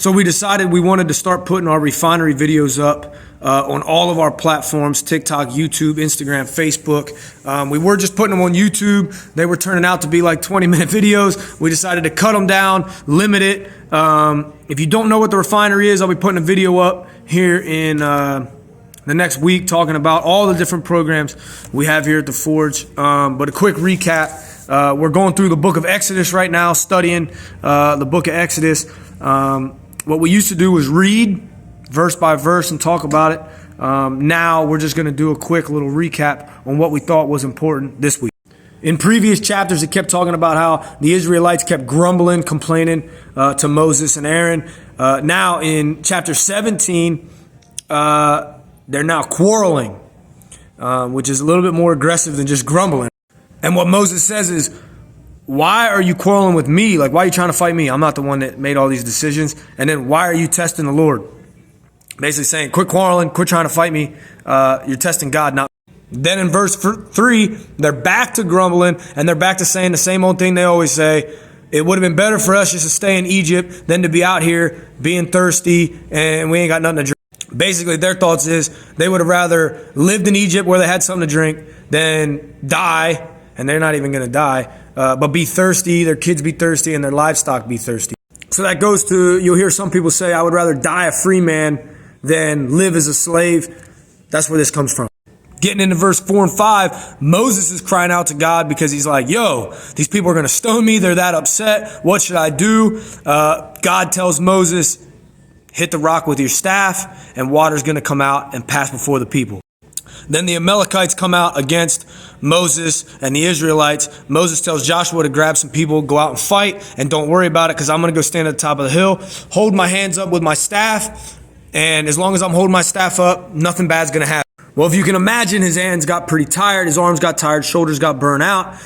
So we decided we wanted to start putting our refinery videos up on all of our platforms: TikTok, YouTube, Instagram, Facebook. We were just putting them on YouTube. They were turning out to be like 20-minute videos. We decided to cut them down, limit it. If you don't know what the refinery is, I'll be putting a video up here in the next week talking about all the different programs we have here at the Forge. But a quick recap. We're going through the book of Exodus right now, studying the book of Exodus. What we used to do was read verse by verse and talk about it. Now we're just going to do a quick little recap on what we thought was important this week. In previous chapters, it kept talking about how the Israelites kept grumbling, complaining to Moses and Aaron. Now in chapter 17, they're now quarreling, which is a little bit more aggressive than just grumbling. And what Moses says is, why are you quarreling with me? Like, why are you trying to fight me? I'm not the one that made all these decisions. And then why are you testing the Lord? Basically saying, quit quarreling, quit trying to fight me. You're testing God, not me. Then in verse 3, they're back to grumbling, and they're back to saying the same old thing they always say. It would have been better for us just to stay in Egypt than to be out here being thirsty and we ain't got nothing to drink. Basically, their thoughts is they would have rather lived in Egypt where they had something to drink than die, and they're not even going to die, but be thirsty, their kids be thirsty, and their livestock be thirsty. So that goes to, you'll hear some people say, I would rather die a free man than live as a slave. That's where this comes from. Getting into verse 4 and 5, Moses is crying out to God because he's like, yo, these people are going to stone me. They're that upset. What should I do? God tells Moses, hit the rock with your staff, and water's going to come out and pass before the people. Then the Amalekites come out against Moses and the Israelites. Moses tells Joshua to grab some people, go out and fight, and don't worry about it because I'm going to go stand at the top of the hill, hold my hands up with my staff, and as long as I'm holding my staff up, nothing bad's going to happen. Well, if you can imagine, his hands got pretty tired, his arms got tired, shoulders got burnt out.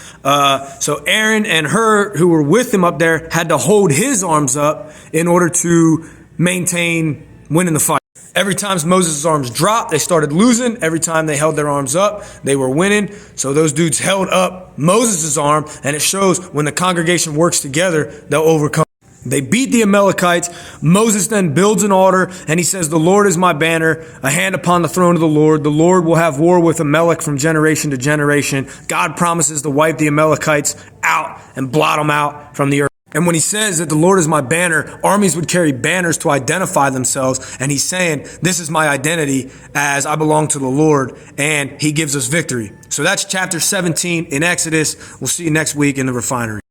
So Aaron and Hur, who were with him up there, had to hold his arms up in order to maintain winning the fight. Every time Moses' arms dropped, they started losing. Every time they held their arms up, they were winning. So those dudes held up Moses' arm, and it shows when the congregation works together, they'll overcome. They beat the Amalekites. Moses then builds an altar, and he says, the Lord is my banner, a hand upon the throne of the Lord. The Lord will have war with Amalek from generation to generation. God promises to wipe the Amalekites out and blot them out from the earth. And when he says that the Lord is my banner, armies would carry banners to identify themselves. And he's saying, this is my identity as I belong to the Lord. And he gives us victory. So that's chapter 17 in Exodus. We'll see you next week in the refinery.